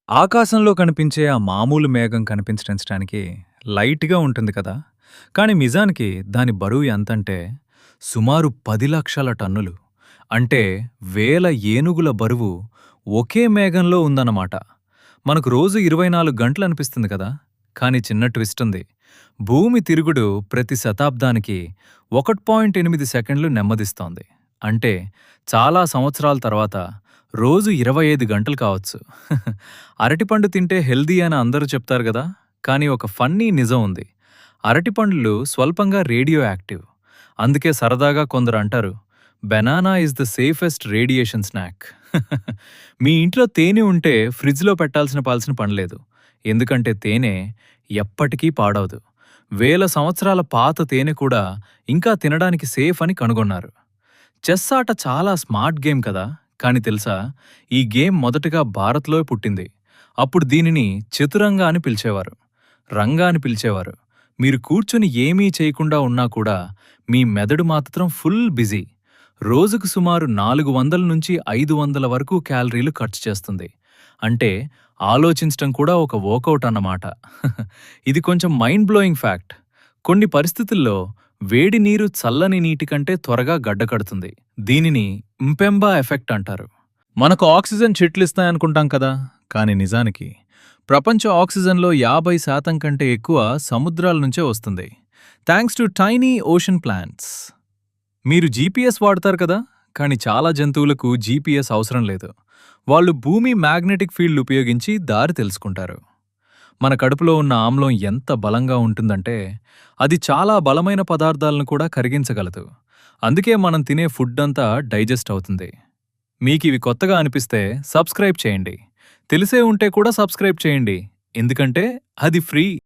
ఆకాశంలో కనిపించే ఆ మామూలు మేఘం కనిపించడానికి లైట్‌గా ఉంటుంది కదా! కానీ నిజానికి దాని బరువు ఎంతంటే సుమారు 10,00,000 టన్నులు. అంటే వేల ఏనుగుల బరువు ఒకే మేఘంలో ఉందన్నమాట. మనకు రోజు 24 గంటలనిపిస్తుంది కదా! కానీ చిన్న ట్విస్టుంది. భూమి తిరుగుడు ప్రతి శతాబ్దానికి 1.8 సెకండ్లు నెమ్మదిస్తోంది. అంటే చాలా సంవత్సరాల తర్వాత రోజు 25 గంటలు కావచ్చు. అరటిపండు తింటే హెల్దీ అని అందరూ చెప్తారు గదా! కానీ ఒక ఫన్నీ నిజం ఉంది. అరటిపండ్లు స్వల్పంగా రేడియో యాక్టివ్. అందుకే సరదాగా కొందరు అంటారు, banana is the safest radiation snack. మీ ఇంట్లో తేనె ఉంటే ఫ్రిడ్జ్‌లో పెట్టాల్సిన పనిలేదు. ఎందుకంటే తేనె ఎప్పటికీ పాడవదు. వేల సంవత్సరాల పాత తేనె కూడా ఇంకా తినడానికి సేఫ్ అని కనుగొన్నారు. చెస్ ఆట చాలా స్మార్ట్ గేమ్ కదా! కానీ తెలుసా, ఈ గేమ్ మొదటగా భారత్‌లో పుట్టింది. అప్పుడు దీనిని చతురంగ అని పిలిచేవారు. రంగా అని పిలిచేవారు. మీరు కూర్చొని ఏమీ చేయకుండా ఉన్నా కూడా మీ మెదడు మాత్రం ఫుల్ బిజీ. రోజుకు సుమారు 400-500 వరకు క్యాలరీలు ఖర్చు చేస్తుంది. అంటే ఆలోచించటం కూడా ఒక వర్కౌట్ అన్నమాట. ఇది కొంచెం మైండ్ బ్లోయింగ్ ఫ్యాక్ట్. కొన్ని పరిస్థితుల్లో వేడి నీరు చల్లని నీటి కంటే త్వరగా గడ్డకడుతుంది. దీనిని ఇంపెంబా ఎఫెక్ట్ అంటారు. మనకు ఆక్సిజన్ చెట్లిస్తాయనుకుంటాం కదా, కానీ నిజానికి ప్రపంచ ఆక్సిజన్లో 50% కంటే ఎక్కువ సముద్రాల నుంచే వస్తుంది. Thanks to tiny ocean plants. మీరు జీపీఎస్ వాడతారు కదా, కానీ చాలా జంతువులకు జీపీఎస్ అవసరం లేదు. వాళ్ళు భూమి మ్యాగ్నెటిక్ ఫీల్డ్ ఉపయోగించి దారి తెలుసుకుంటారు. మన కడుపులో ఉన్న ఆమ్లం ఎంత బలంగా ఉంటుందంటే అది చాలా బలమైన పదార్థాలను కూడా కరిగించగలదు. అందుకే మనం తినే ఫుడ్ అంతా డైజెస్ట్ అవుతుంది. మీకివి కొత్తగా అనిపిస్తే సబ్స్క్రైబ్ చేయండి. తెలిసే ఉంటే కూడా సబ్స్క్రైబ్ చేయండి. ఎందుకంటే అది ఫ్రీ.